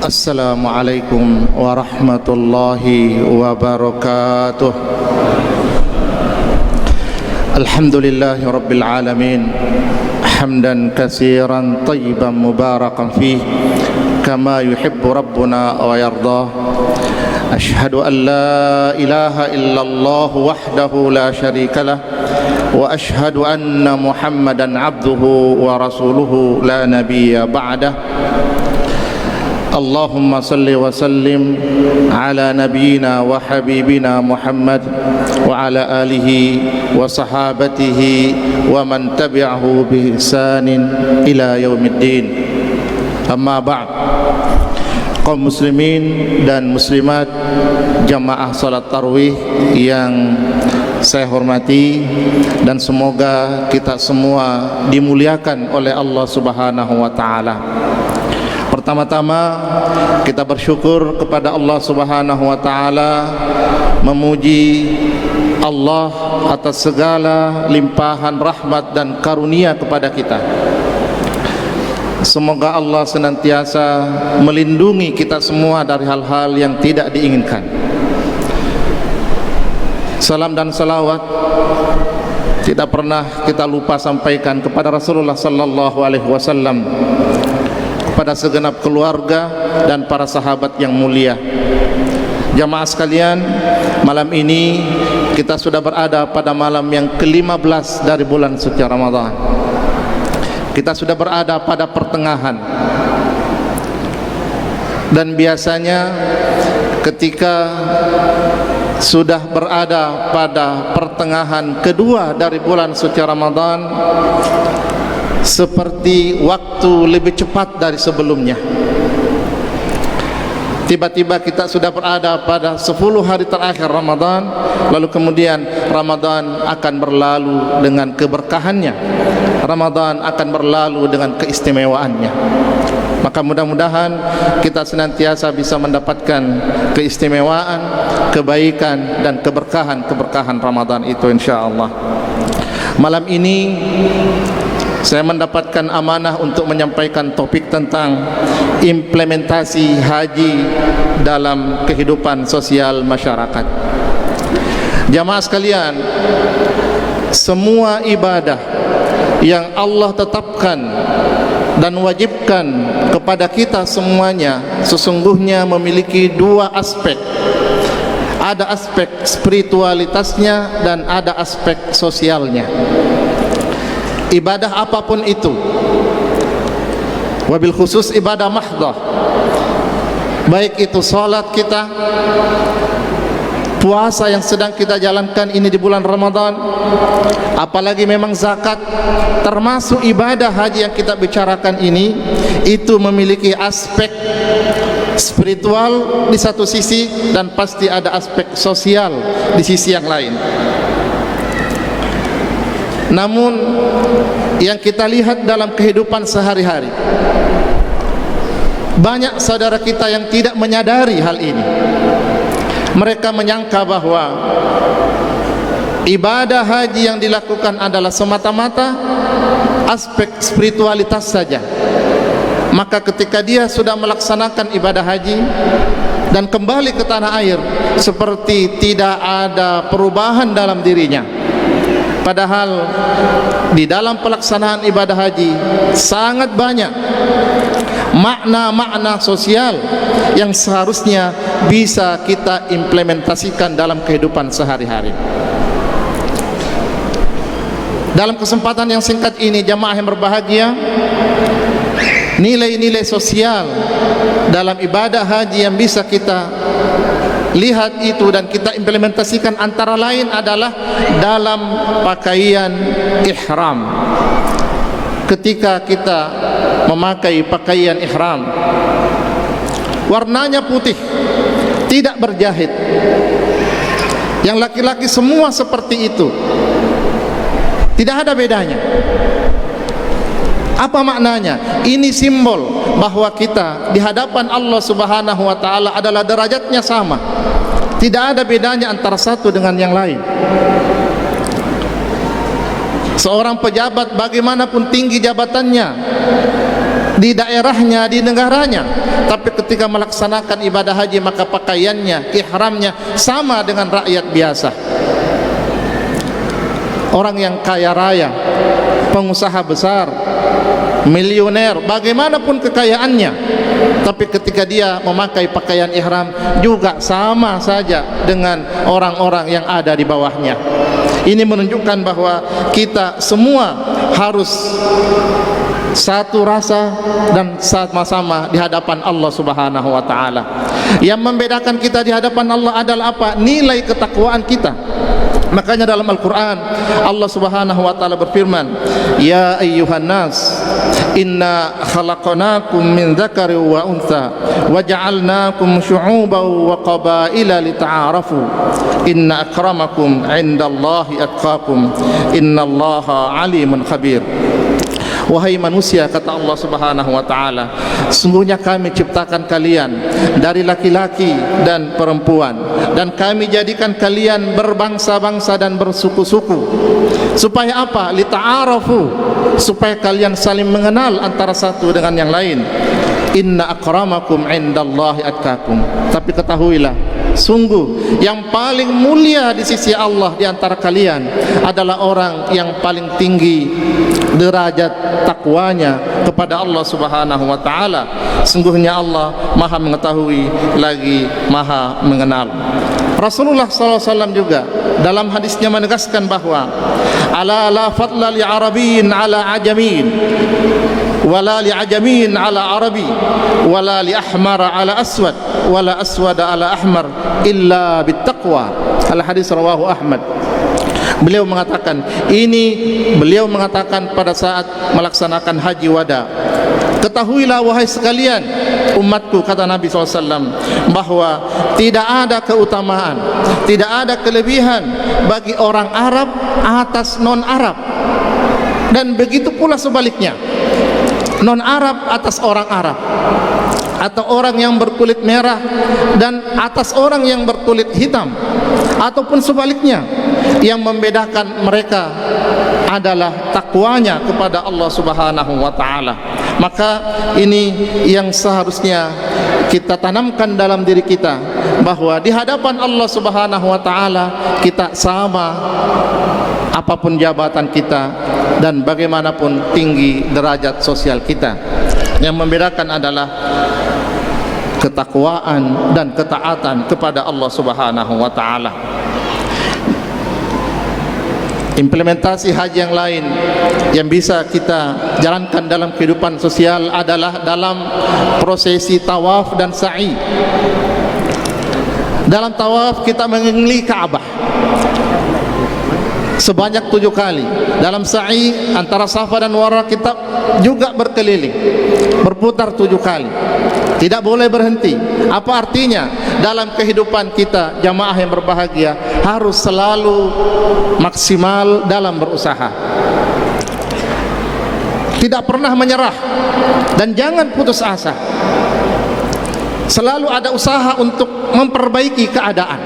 Assalamualaikum warahmatullahi wabarakatuh. Alhamdulillahi rabbil alamin, hamdan katsiran tayyiban mubarakan fih, kama yuhibbu rabbuna wa yardah. Ashhadu an la ilaha illallah wahdahu la syarika lah, wa ashhadu anna Muhammadan abduhu wa rasuluhu la nabiyya ba'dah. Allahumma salli wa sallim ala nabiyyina wa habibina Muhammad wa ala alihi wa sahabatihi wa man tabi'ahu bi ihsanin ila yaumiddin. Amma ba'd. Kaum muslimin dan muslimat jamaah salat tarawih yang saya hormati, dan semoga kita semua dimuliakan oleh Allah Subhanahu wa taala. Pertama-tama kita bersyukur kepada Allah Subhanahu wa taala, memuji Allah atas segala limpahan rahmat dan karunia kepada kita. Semoga Allah senantiasa melindungi kita semua dari hal-hal yang tidak diinginkan. Salam dan salawat tidak pernah kita lupa sampaikan kepada Rasulullah sallallahu alaihi wasallam, kepada segenap keluarga dan para sahabat yang mulia. Jamaah sekalian, malam ini kita sudah berada pada malam yang ke-15 dari bulan suci Ramadan. Kita sudah berada pada pertengahan. Dan biasanya ketika sudah berada pada pertengahan kedua dari bulan suci Ramadan, seperti waktu lebih cepat dari sebelumnya. Tiba-tiba kita sudah berada pada 10 hari terakhir Ramadan, lalu kemudian Ramadan akan berlalu dengan keberkahannya, Ramadan akan berlalu dengan keistimewaannya. Maka mudah-mudahan kita senantiasa bisa mendapatkan keistimewaan, kebaikan dan keberkahan Ramadan itu insyaallah. Malam ini saya mendapatkan amanah untuk menyampaikan topik tentang implementasi haji dalam kehidupan sosial masyarakat. Jamaah sekalian, semua ibadah yang Allah tetapkan dan wajibkan kepada kita semuanya sesungguhnya memiliki dua aspek. Ada aspek spiritualitasnya dan ada aspek sosialnya. Ibadah apapun itu, wabil khusus ibadah mahdhah, baik itu salat kita, puasa yang sedang kita jalankan ini di bulan Ramadan, apalagi memang zakat, termasuk ibadah haji yang kita bicarakan ini, itu memiliki aspek spiritual di satu sisi dan pasti ada aspek sosial di sisi yang lain. Namun yang kita lihat dalam kehidupan sehari-hari, banyak saudara kita yang tidak menyadari hal ini. Mereka menyangka bahwa ibadah haji yang dilakukan adalah semata-mata aspek spiritualitas saja. Maka ketika dia sudah melaksanakan ibadah haji dan kembali ke tanah air, seperti tidak ada perubahan dalam dirinya. Padahal di dalam pelaksanaan ibadah haji sangat banyak makna-makna sosial yang seharusnya bisa kita implementasikan dalam kehidupan sehari-hari. Dalam kesempatan yang singkat ini, jamaah yang berbahagia, nilai-nilai sosial dalam ibadah haji yang bisa kita lihat itu dan kita implementasikan antara lain adalah dalam pakaian ihram. Ketika kita memakai pakaian ihram, warnanya putih, tidak berjahit. Yang laki-laki semua seperti itu, tidak ada bedanya. Apa maknanya? Ini simbol bahwa kita di hadapan Allah Subhanahu wa taala adalah derajatnya sama. Tidak ada bedanya antara satu dengan yang lain. Seorang pejabat bagaimanapun tinggi jabatannya di daerahnya, di negaranya, tapi ketika melaksanakan ibadah haji maka pakaiannya, ihramnya sama dengan rakyat biasa. Orang yang kaya raya, pengusaha besar, milioner, bagaimanapun kekayaannya, tapi ketika dia memakai pakaian ihram juga sama saja dengan orang-orang yang ada di bawahnya. Ini menunjukkan bahwa kita semua harus satu rasa dan sama-sama di hadapan Allah Subhanahu wa taala. Yang membedakan kita di hadapan Allah adalah apa? Nilai ketakwaan kita. Makanya dalam Al-Quran Allah Subhanahu wa ta'ala berfirman, ya ayyuhan nas inna khalaqnakum min dzakari wa untha wa ja'alnakum syu'uban wa qabaila lita'arafu inna akramakum 'indallahi atqakum innallaha 'alimun khabir. Wahai manusia, kata Allah Subhanahu wa ta'ala, sungguhnya kami ciptakan kalian dari laki-laki dan perempuan, dan kami jadikan kalian berbangsa-bangsa dan bersuku-suku. Supaya apa? Lita'arafu, supaya kalian saling mengenal antara satu dengan yang lain. Inna akramakum 'indallahi atqakum. Tapi ketahuilah, sungguh yang paling mulia di sisi Allah di antara kalian adalah orang yang paling tinggi derajat takwanya kepada Allah Subhanahu wa ta'ala. Sungguhnya Allah maha mengetahui lagi maha mengenal. Rasulullah SAW juga dalam hadisnya menegaskan bahwa ala la fadla li arabiyyin ala ajamin wala li ajamin ala arabi wala li ahmara ala aswad wala aswada ala ahmar illa bittaqwa. Al hadis rawahu Ahmad. Beliau mengatakan pada saat melaksanakan haji wada, ketahuilah wahai sekalian umatku, kata Nabi SAW, bahwa tidak ada keutamaan, tidak ada kelebihan bagi orang Arab atas non-Arab, dan begitu pula sebaliknya, non-Arab atas orang Arab, atau orang yang berkulit merah dan atas orang yang berkulit hitam, ataupun sebaliknya. Yang membedakan mereka adalah takwanya kepada Allah Subhanahu wa ta'ala. Maka ini yang seharusnya kita tanamkan dalam diri kita, bahwa di hadapan Allah Subhanahu wa ta'ala kita sama apapun jabatan kita dan bagaimanapun tinggi derajat sosial kita. Yang membedakan adalah ketakwaan dan ketaatan kepada Allah Subhanahu wa ta'ala. Implementasi haji yang lain yang bisa kita jalankan dalam kehidupan sosial adalah dalam prosesi tawaf dan sa'i. Dalam tawaf kita mengelilingi Ka'bah sebanyak 7 kali. Dalam sa'i antara Safa dan Marwah kita juga berkeliling, berputar 7 kali. Tidak boleh berhenti. Apa artinya? Dalam kehidupan kita jamaah yang berbahagia harus selalu maksimal dalam berusaha, tidak pernah menyerah, dan jangan putus asa. Selalu ada usaha untuk memperbaiki keadaan.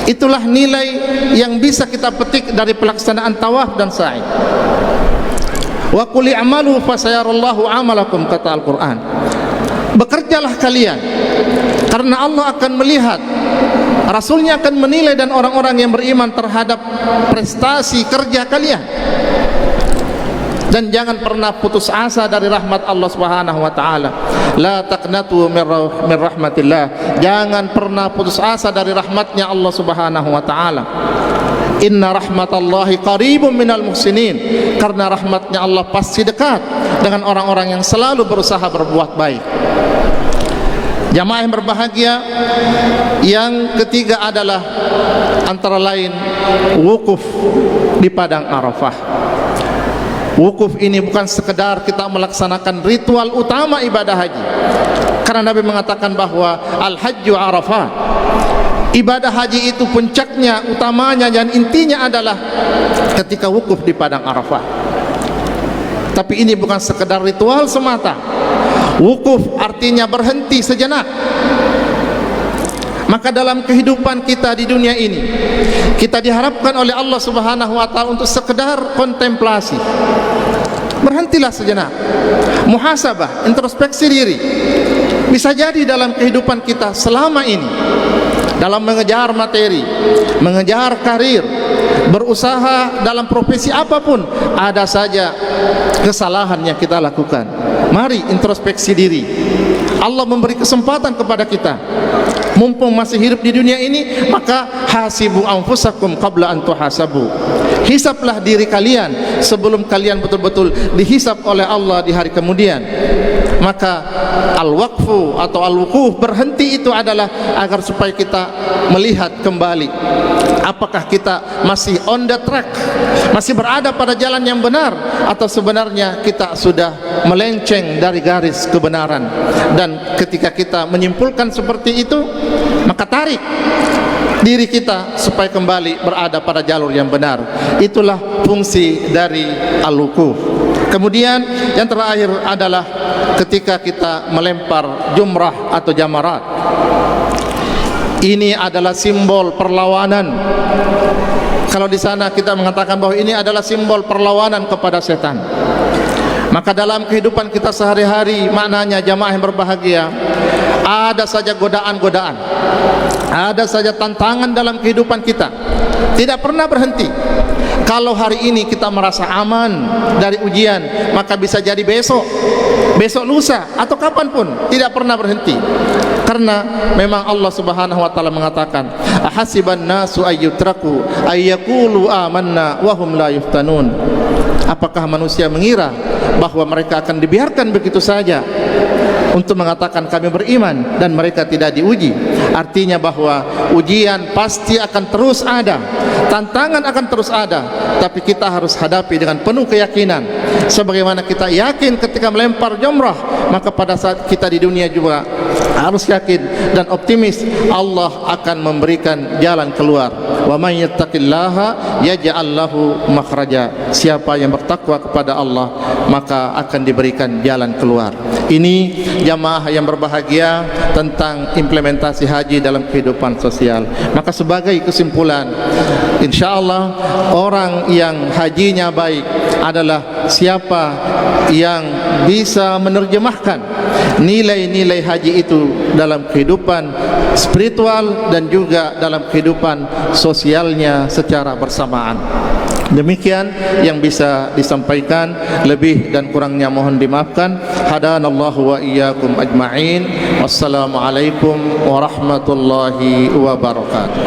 Itulah nilai yang bisa kita petik dari pelaksanaan tawaf dan sa'i. Wa qul i'malu fasayarallahu 'amalakum, kata Al-Qur'an. Bekerjalah kalian, karena Allah akan melihat, Rasulnya akan menilai, dan orang-orang yang beriman terhadap prestasi kerja kalian. Dan jangan pernah putus asa dari rahmat Allah Subhanahu wa ta'ala. La taqnatu min rahmatillah. Jangan pernah putus asa dari rahmatnya Allah Subhanahu wa ta'ala. Inna rahmatallahi qaribun minal muhsinin. Karena rahmatnya Allah pasti dekat dengan orang-orang yang selalu berusaha berbuat baik. Jamaah yang berbahagia, yang ketiga adalah antara lain wukuf di padang Arafah. Wukuf ini bukan sekedar kita melaksanakan ritual utama ibadah haji, karena Nabi mengatakan bahwa al-hajju Arafah. Ibadah haji itu puncaknya, utamanya dan intinya adalah ketika wukuf di padang Arafah. Tapi ini bukan sekedar ritual semata. Wukuf artinya berhenti sejenak. Maka dalam kehidupan kita di dunia ini, kita diharapkan oleh Allah Subhanahu wa ta'ala untuk sekedar kontemplasi, Berhentilah sejenak, muhasabah, introspeksi diri. Bisa jadi dalam kehidupan kita selama ini, dalam mengejar materi, mengejar karir, berusaha dalam profesi apapun, ada saja kesalahan yang kita lakukan. Mari introspeksi diri. Allah memberi kesempatan kepada kita, mumpung masih hidup di dunia ini, maka hasibu anfusakum qabla an tuhasabu. Hisablah diri kalian sebelum kalian betul-betul dihisab oleh Allah di hari kemudian. Maka al-waqfu atau al-wuquf, berhenti, itu adalah agar supaya kita melihat kembali apakah kita masih on the track, masih berada pada jalan yang benar, atau sebenarnya kita sudah melenceng dari garis kebenaran. Dan ketika kita menyimpulkan seperti itu, maka tarik diri kita supaya kembali berada pada jalur yang benar. Itulah fungsi dari al-wuquf. Kemudian yang terakhir adalah ketika kita melempar jumrah atau jamarat. Ini adalah simbol perlawanan. Kalau di sana kita mengatakan bahwa ini adalah simbol perlawanan kepada setan, maka dalam kehidupan kita sehari-hari, maknanya jamaah yang berbahagia, ada saja godaan-godaan, ada saja tantangan dalam kehidupan kita, tidak pernah berhenti. Kalau hari ini kita merasa aman dari ujian, maka bisa jadi besok lusa, atau kapanpun, tidak pernah berhenti. Karena memang Allah Subhanahu wa taala mengatakan, ahasiban nasu ayyutraku ayyaqulu amanna wa hum la yuftanun. Apakah manusia mengira bahwa mereka akan dibiarkan begitu saja untuk mengatakan kami beriman dan mereka tidak diuji? Artinya bahwa ujian pasti akan terus ada, tantangan akan terus ada, tapi kita harus hadapi dengan penuh keyakinan. Sebagaimana kita yakin ketika melempar jumrah, maka pada saat kita di dunia juga harus yakin dan optimis Allah akan memberikan jalan keluar. Wa may yattaqillaha yaj'al lahu makhraja. Siapa yang bertakwa kepada Allah, maka akan diberikan jalan keluar. Ini jamaah yang berbahagia tentang implementasi haji dalam kehidupan sosial. Maka sebagai kesimpulan, insyaallah orang yang hajinya baik adalah siapa yang bisa menerjemahkan nilai-nilai haji itu dalam kehidupan spiritual dan juga dalam kehidupan sosialnya secara bersamaan. Demikian yang bisa disampaikan, lebih dan kurangnya mohon dimaafkan. Hadanallahu wa iyyakum ajma'in. Wassalamualaikum warahmatullahi wabarakatuh.